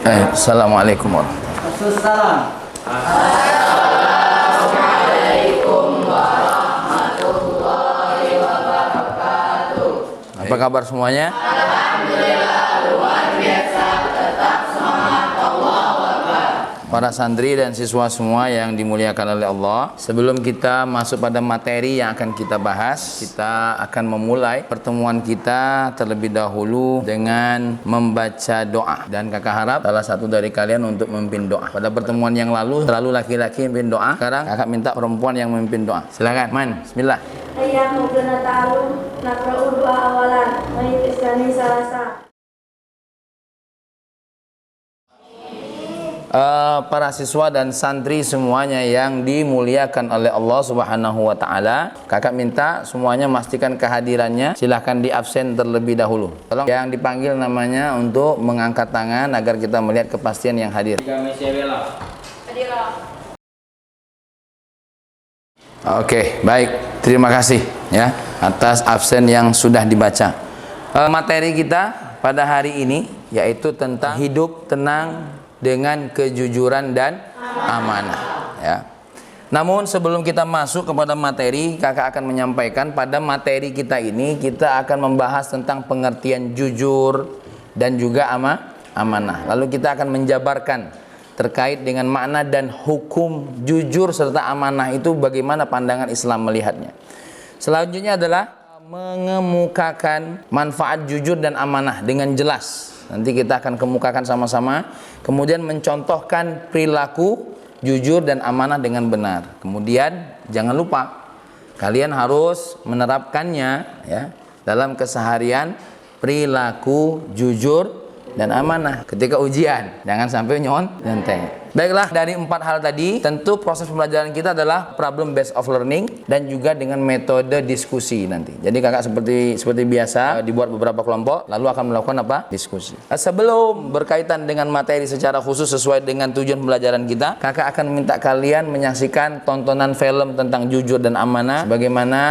Assalamualaikum warahmatullahi wabarakatuh. Apa kabar semuanya? Alhamdulillah, luar biasa, tetap semangat, Allahu Akbar. Para santri dan siswa semua yang dimuliakan oleh Allah, sebelum kita masuk pada materi yang akan kita bahas, kita akan memulai pertemuan kita terlebih dahulu dengan membaca doa. Dan kakak harap salah satu dari kalian untuk memimpin doa. Pada pertemuan yang lalu selalu laki-laki memimpin doa, sekarang kakak minta perempuan yang memimpin doa. Silakan, Man. Bismillah. Ayyamu ta'alum nakra'u doa awalan wa islami salasa. Para siswa dan santri semuanya yang dimuliakan oleh Allah Subhanahu wa taala, kakak minta semuanya memastikan kehadirannya. Silahkan di absen terlebih dahulu. Tolong yang dipanggil namanya untuk mengangkat tangan agar kita melihat kepastian yang hadir. Oke, baik. Terima kasih ya atas absen yang sudah dibaca. Materi kita pada hari ini yaitu tentang hidup tenang dengan kejujuran dan amanah ya. Namun sebelum kita masuk kepada materi, kakak akan menyampaikan pada materi kita ini kita akan membahas tentang pengertian jujur dan juga amanah. Lalu kita akan menjabarkan terkait dengan makna dan hukum jujur serta amanah itu bagaimana pandangan Islam melihatnya. Selanjutnya adalah mengemukakan manfaat jujur dan amanah dengan jelas. Nanti kita akan kemukakan sama-sama. Kemudian mencontohkan perilaku jujur dan amanah dengan benar. Kemudian jangan lupa kalian harus menerapkannya ya dalam keseharian, perilaku jujur dan amanah ketika ujian. Jangan sampai nyontek. Baiklah, dari 4 hal tadi, tentu proses pembelajaran kita adalah problem based of learning dan juga dengan metode diskusi nanti. Jadi kakak seperti biasa dibuat beberapa kelompok lalu akan melakukan apa? Diskusi. Sebelum berkaitan dengan materi secara khusus sesuai dengan tujuan pembelajaran kita, kakak akan minta kalian menyaksikan tontonan film tentang jujur dan amanah bagaimana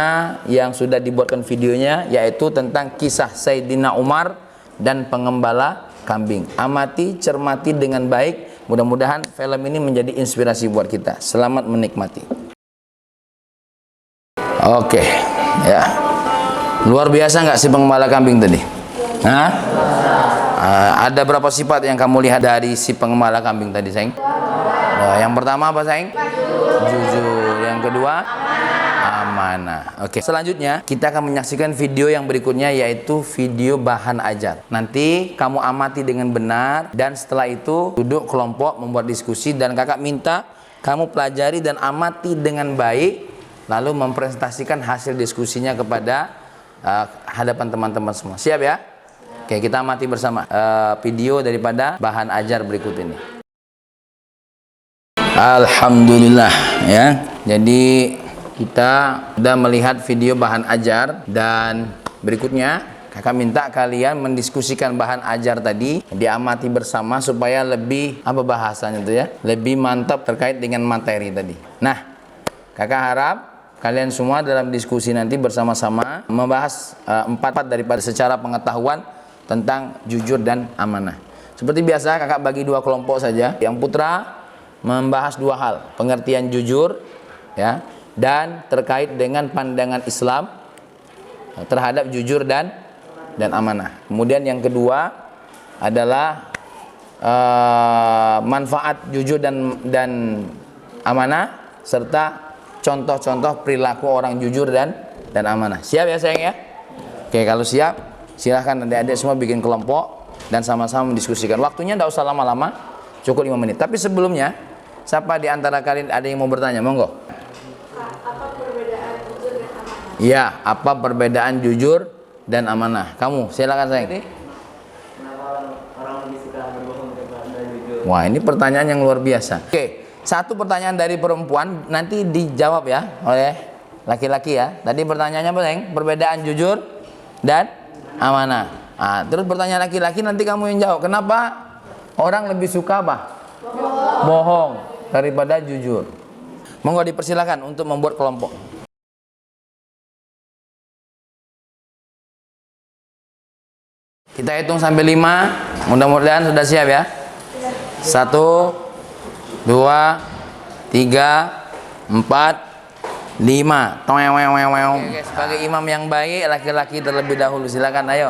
yang sudah dibuatkan videonya, yaitu tentang kisah Sayyidina Umar dan pengembala kambing. Amati, cermati dengan baik. Mudah-mudahan film ini menjadi inspirasi buat kita. Selamat menikmati. Oke, ya. Luar biasa nggak si pengembala kambing tadi? Hah? Ada berapa sifat yang kamu lihat dari si pengembala kambing tadi, sayang? Yang pertama apa, sayang? Jujur. Yang kedua? Amanah. Oke. Selanjutnya kita akan menyaksikan video yang berikutnya, yaitu video bahan ajar. Nanti kamu amati dengan benar dan setelah itu duduk kelompok membuat diskusi dan kakak minta kamu pelajari dan amati dengan baik lalu mempresentasikan hasil diskusinya kepada hadapan teman-teman semua. Siap ya? Oke, kita amati bersama video daripada bahan ajar berikut ini. Alhamdulillah ya. Jadi kita sudah melihat video bahan ajar dan berikutnya kakak minta kalian mendiskusikan bahan ajar tadi, diamati bersama supaya lebih apa bahasanya itu ya, lebih mantap terkait dengan materi tadi. Nah, kakak harap kalian semua dalam diskusi nanti bersama-sama membahas 4 daripada secara pengetahuan tentang jujur dan amanah. Seperti biasa kakak bagi 2 kelompok saja. Yang putra membahas 2 hal, pengertian jujur ya dan terkait dengan pandangan Islam terhadap jujur dan amanah. Kemudian yang kedua adalah manfaat jujur dan amanah serta contoh-contoh perilaku orang jujur dan amanah. Siap ya sayang ya? Oke, kalau siap silahkan adik-adik semua bikin kelompok dan sama-sama mendiskusikan. Waktunya tidak usah lama-lama, cukup 5 menit. Tapi sebelumnya, siapa di antara kalian ada yang mau bertanya? Monggo. Ya, apa perbedaan jujur dan amanah? Kamu, silakan sayang. Kenapa orang lebih suka berbohong daripada jujur? Wah, ini pertanyaan yang luar biasa. Oke, 1 pertanyaan dari perempuan nanti dijawab ya oleh laki-laki ya. Tadi pertanyaannya apa, sayang? Perbedaan jujur dan amanah. Terus pertanyaan laki-laki nanti kamu yang jawab. Kenapa orang lebih suka apa? Bohong daripada jujur. Monggo dipersilakan untuk membuat kelompok. Kita hitung sampai 5. Mudah-mudahan sudah siap ya. 1, 2, 3, 4, 5. Oke, sebagai imam yang baik, laki-laki terlebih dahulu. Silakan, ayo.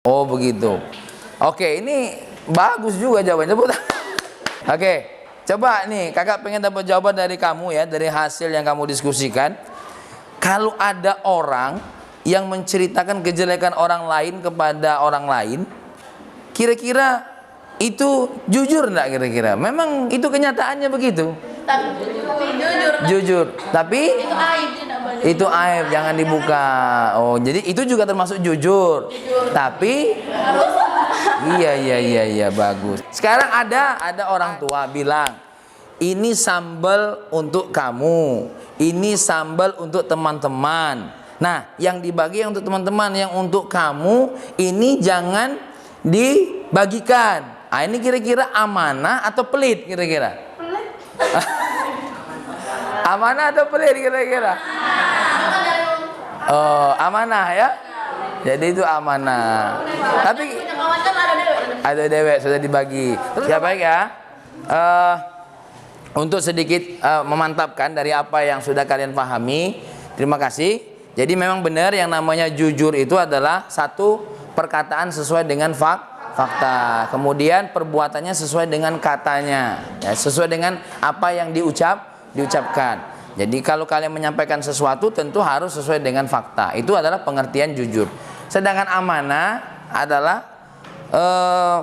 Oh begitu. Oke, ini bagus juga jawabannya. Oke, coba nih kakak pengen dapat jawaban dari kamu ya, dari hasil yang kamu diskusikan. Kalau ada orang yang menceritakan kejelekan orang lain kepada orang lain, kira-kira itu jujur enggak kira-kira? Memang itu kenyataannya begitu. Tapi Jujur. Tapi itu aib, tidak boleh. itu aib, jangan dibuka. Oh, jadi itu juga termasuk jujur. Tapi iya, bagus. Sekarang ada orang tua bilang, ini sambal untuk kamu, ini sambal untuk teman-teman. Nah, yang dibagi untuk teman-teman, yang untuk kamu ini jangan dibagikan. Ah, ini kira-kira amanah atau pelit kira-kira? Amanah atau pelit kira-kira? Oh, amanah ya. Jadi itu amanah. Tapi ada dewek sudah dibagi. Ya baik ya. Untuk sedikit memantapkan dari apa yang sudah kalian pahami, terima kasih. Jadi memang benar yang namanya jujur itu adalah satu perkataan sesuai dengan fakta. Kemudian perbuatannya sesuai dengan katanya, ya, sesuai dengan apa yang diucapkan. Jadi kalau kalian menyampaikan sesuatu tentu harus sesuai dengan fakta. Itu adalah pengertian jujur. Sedangkan amanah adalah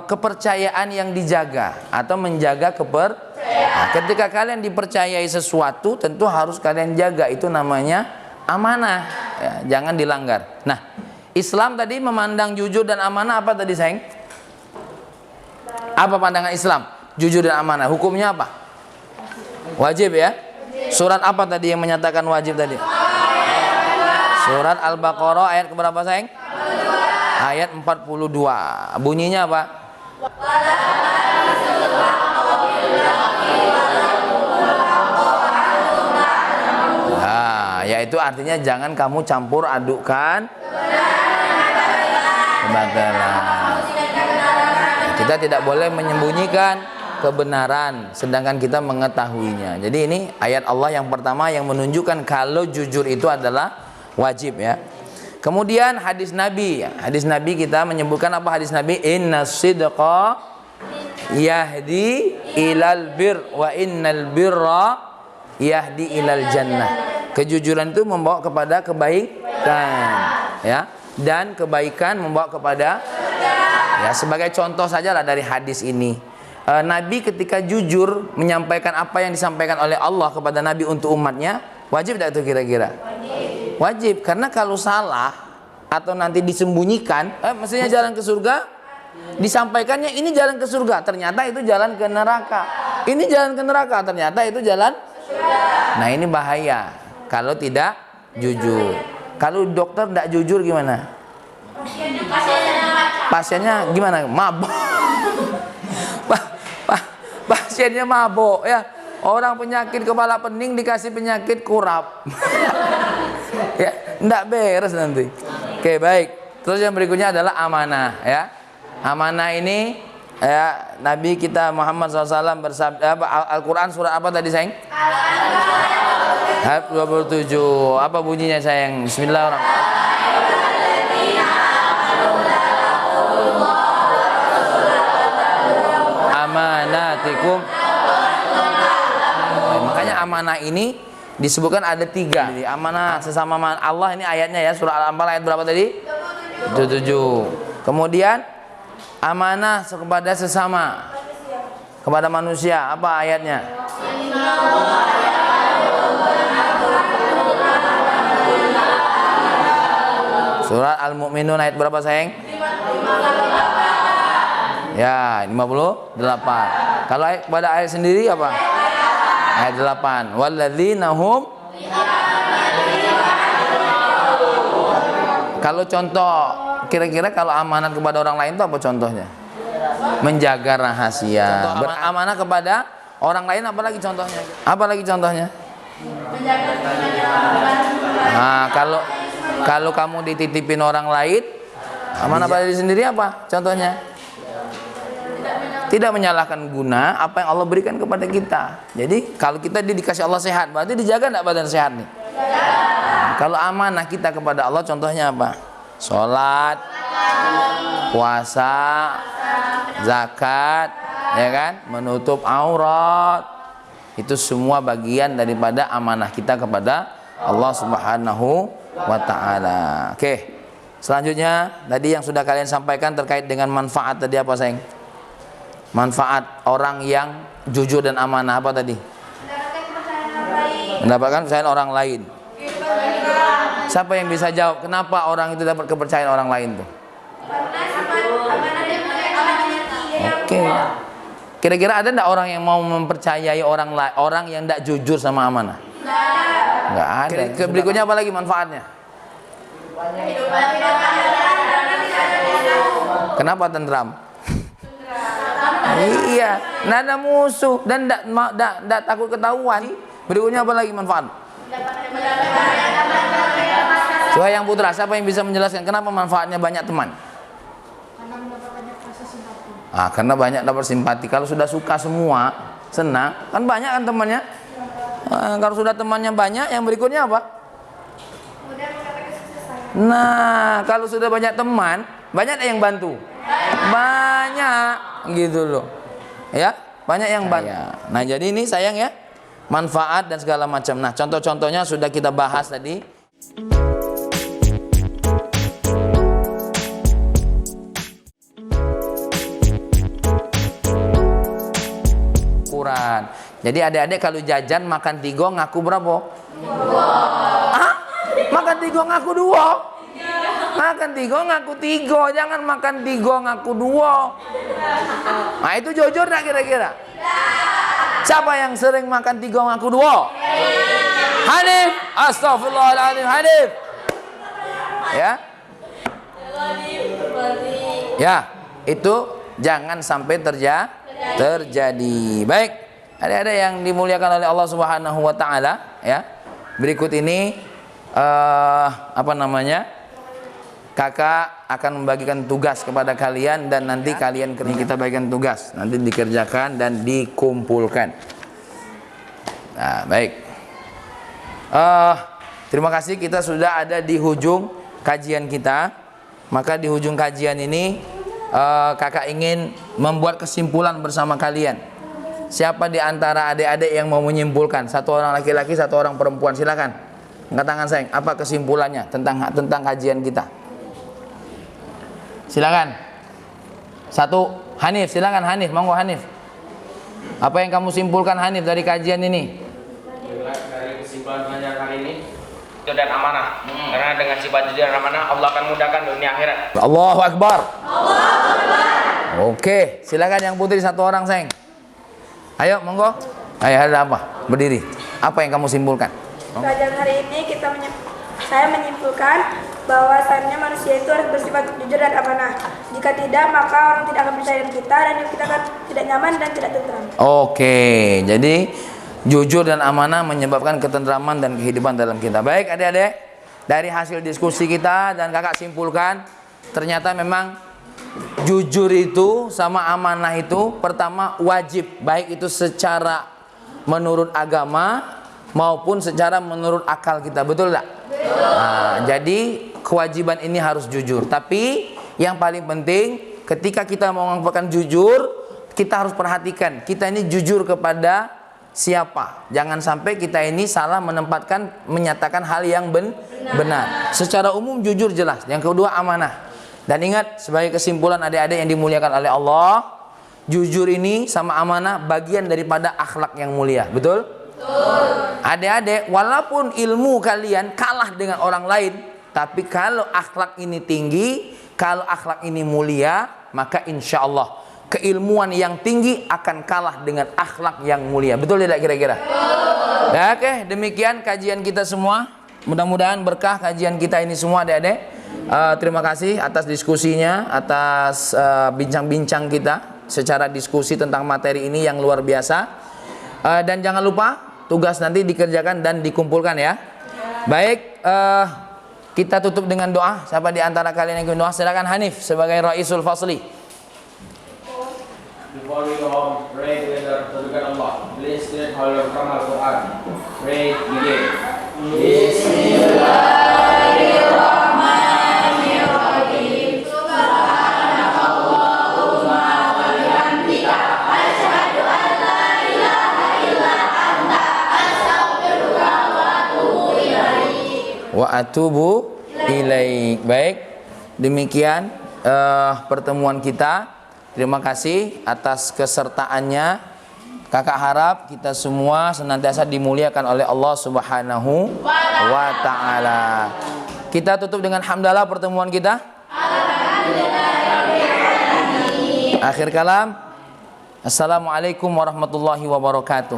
kepercayaan yang dijaga atau menjaga Nah, ketika kalian dipercayai sesuatu tentu harus kalian jaga, itu namanya amanah, ya, jangan dilanggar. Nah, Islam tadi memandang jujur dan amanah apa tadi sayang? Apa pandangan Islam? Jujur dan amanah hukumnya apa? Wajib ya. Surat apa tadi yang menyatakan wajib tadi? Surat Al-Baqarah ayat keberapa sayang? Ayat 42. Bunyinya apa? Nah, yaitu artinya jangan kamu campur adukan kebenaran. Kita tidak boleh menyembunyikan kebenaran sedangkan kita mengetahuinya. Jadi ini ayat Allah yang pertama yang menunjukkan kalau jujur itu adalah wajib ya. Kemudian hadis Nabi kita menyebutkan apa hadis Nabi? Innas sidqa yahdi ilal bir wa innal birra yahdi ilal jannah. Kejujuran itu membawa kepada kebaikan ya, dan kebaikan membawa kepada ya, sebagai contoh sajalah dari hadis ini. Nabi ketika jujur menyampaikan apa yang disampaikan oleh Allah kepada Nabi untuk umatnya, wajib tidak itu kira-kira? Wajib, karena kalau salah atau nanti disembunyikan, maksudnya jalan ke surga, disampaikannya ini jalan ke surga, ternyata itu jalan ke neraka. Ini jalan ke neraka, ternyata itu jalan. Nah ini bahaya kalau tidak jujur. Kalau dokter tidak jujur gimana? Pasiennya gimana? Mabuk. Pasiennya mabuk ya. Orang penyakit kepala pening dikasih penyakit kurap. Ya, enggak beres nanti. Oke, baik. Terus yang berikutnya adalah amanah ya. Amanah ini ya, Nabi kita Muhammad SAW bersabda, Al-Qur'an surat apa tadi sayang? Ayat 27. Apa bunyinya sayang? Bismillahirrahmanirrahim. amanatikum. Makanya amanah ini disebutkan ada 3. Jadi amanah sesama Allah, ini ayatnya ya, surah Al-Anfal ayat berapa tadi? 77. Kemudian amanah kepada sesama, kepada manusia, apa ayatnya? Surat Al-Mu'minun ayat berapa sayang? Ya, 58. Kalau pada ayat sendiri apa? Ayat 8. Walladzina hum. Kalau contoh, kira-kira kalau amanat kepada orang lain itu apa contohnya? Menjaga rahasia. Beramanah kepada orang lain, apa lagi contohnya? Apa lagi contohnya? Nah, kalau kamu dititipin orang lain, amanah pada diri sendiri apa contohnya? Tidak menyalahkan guna apa yang Allah berikan kepada kita. Jadi kalau kita dikasih Allah sehat, berarti dijaga enggak badan sehat nih? Kalau amanah kita kepada Allah, contohnya apa? Sholat, puasa, zakat, ya kan? Menutup aurat. Itu semua bagian daripada amanah kita kepada Allah Subhanahu wa ta'ala. Oke. Selanjutnya, tadi yang sudah kalian sampaikan terkait dengan manfaat tadi apa, sayang? Manfaat orang yang jujur dan amanah apa tadi? Mendapatkan kepercayaan orang lain. Siapa yang bisa jawab kenapa orang itu dapat kepercayaan orang lain tuh? Oke. Kira-kira ada enggak orang yang mau mempercayai orang yang enggak jujur sama amanah? Enggak ada. Berikutnya apa lagi manfaatnya? Kenapa tentram? Iya, nggak ada musuh dan nggak takut ketahuan. Berikutnya apa lagi manfaat? Coba yang putra, siapa yang bisa menjelaskan kenapa manfaatnya banyak teman? Karena mendapat banyak rasa simpati. Karena banyak dapat simpati. Kalau sudah suka semua, senang, kan banyak kan temannya. Kalau sudah temannya banyak, yang berikutnya apa? Kemudian mencapai kesuksesan. Nah, kalau sudah banyak teman, banyak yang bantu. Banyak gitu loh. Ya, banyak yang bantu. Nah, jadi ini sayang ya, manfaat dan segala macam. Nah, contoh-contohnya sudah kita bahas tadi. Ukuran. Jadi adik-adik kalau jajan makan 3 ngaku berapa? 2. Makan 3 ngaku 2. Makan 3 ngaku 3, jangan makan 3 ngaku 2. Nah, itu jujur tak kira-kira? Siapa yang sering makan 3 ngaku 2? Hanif, astagfirullahaladzim, Hanif. Ya? Ya, itu jangan sampai terjadi. Baik, ada yang dimuliakan oleh Allah Subhanahu wa taala, ya. Berikut ini Kakak akan membagikan tugas kepada kalian dan nanti kalian kita bagikan tugas, nanti dikerjakan dan dikumpulkan. Nah, baik. Terima kasih, kita sudah ada di hujung kajian kita. Maka di hujung kajian ini kakak ingin membuat kesimpulan bersama kalian. Siapa di antara adik-adik yang mau menyimpulkan? Satu orang laki-laki, satu orang perempuan, silakan. Angkat tangan sayang. Apa kesimpulannya tentang kajian kita? Silakan. Satu, Hanif, silakan Hanif, monggo Hanif. Apa yang kamu simpulkan Hanif dari kajian ini? Dari kesimpulan kajian hari ini, jujur dan amanah. Karena dengan sifat jujur dan amanah, Allah akan mudahkan dunia akhirat. Allahu Akbar. Allahu Akbar. Oke, silakan yang putri satu orang sayang. Ayo, monggo. Ayo, ada apa? Berdiri. Apa yang kamu simpulkan? Pelajaran hari ini saya menyimpulkan bahwasannya manusia itu harus bersifat jujur dan amanah. Jika tidak, maka orang tidak akan percaya dengan kita dan kita akan tidak nyaman dan tidak tentram. Oke, jadi jujur dan amanah menyebabkan ketentraman dan kehidupan dalam kita. Baik adik-adik, dari hasil diskusi kita dan kakak simpulkan, ternyata memang jujur itu sama amanah itu pertama wajib, baik itu secara menurut agama maupun secara menurut akal kita, betul tak? Nah, jadi kewajiban ini harus jujur. Tapi yang paling penting ketika kita mau mengamalkan jujur, kita harus perhatikan, kita ini jujur kepada siapa. Jangan sampai kita ini salah menyatakan hal yang benar. Secara umum jujur jelas. Yang kedua amanah. Dan ingat, sebagai kesimpulan adik-adik yang dimuliakan oleh Allah, jujur ini sama amanah bagian daripada akhlak yang mulia. Betul? Betul. Adik-adik, walaupun ilmu kalian kalah dengan orang lain, tapi kalau akhlak ini tinggi, kalau akhlak ini mulia, maka insya Allah keilmuan yang tinggi akan kalah dengan akhlak yang mulia. Betul tidak kira-kira? Ya, oke, demikian kajian kita semua. Mudah-mudahan berkah kajian kita ini semua adik-adik. Terima kasih atas diskusinya, atas bincang-bincang kita secara diskusi tentang materi ini yang luar biasa. Dan jangan lupa tugas nanti dikerjakan dan dikumpulkan ya. Baik, kita tutup dengan doa. Siapa di antara kalian yang ingin doa? Silakan Hanif sebagai Raisul Fasli. Before we go home, pray together to God Allah. Please read how you from Al-Quran. Pray, begin. Bismillahirrahmanirrahim. Subhanakallahumma wa bihamdika asyhadu an la ilaha illa anta astaghfiruka wa atubu ilaik. Wa atubu ilaik. Baik, demikian pertemuan kita. Terima kasih atas kesertaannya. Kakak harap kita semua senantiasa dimuliakan oleh Allah Subhanahu wa ta'ala. Kita tutup dengan hamdalah pertemuan kita. Akhir kalam. Assalamualaikum warahmatullahi wabarakatuh.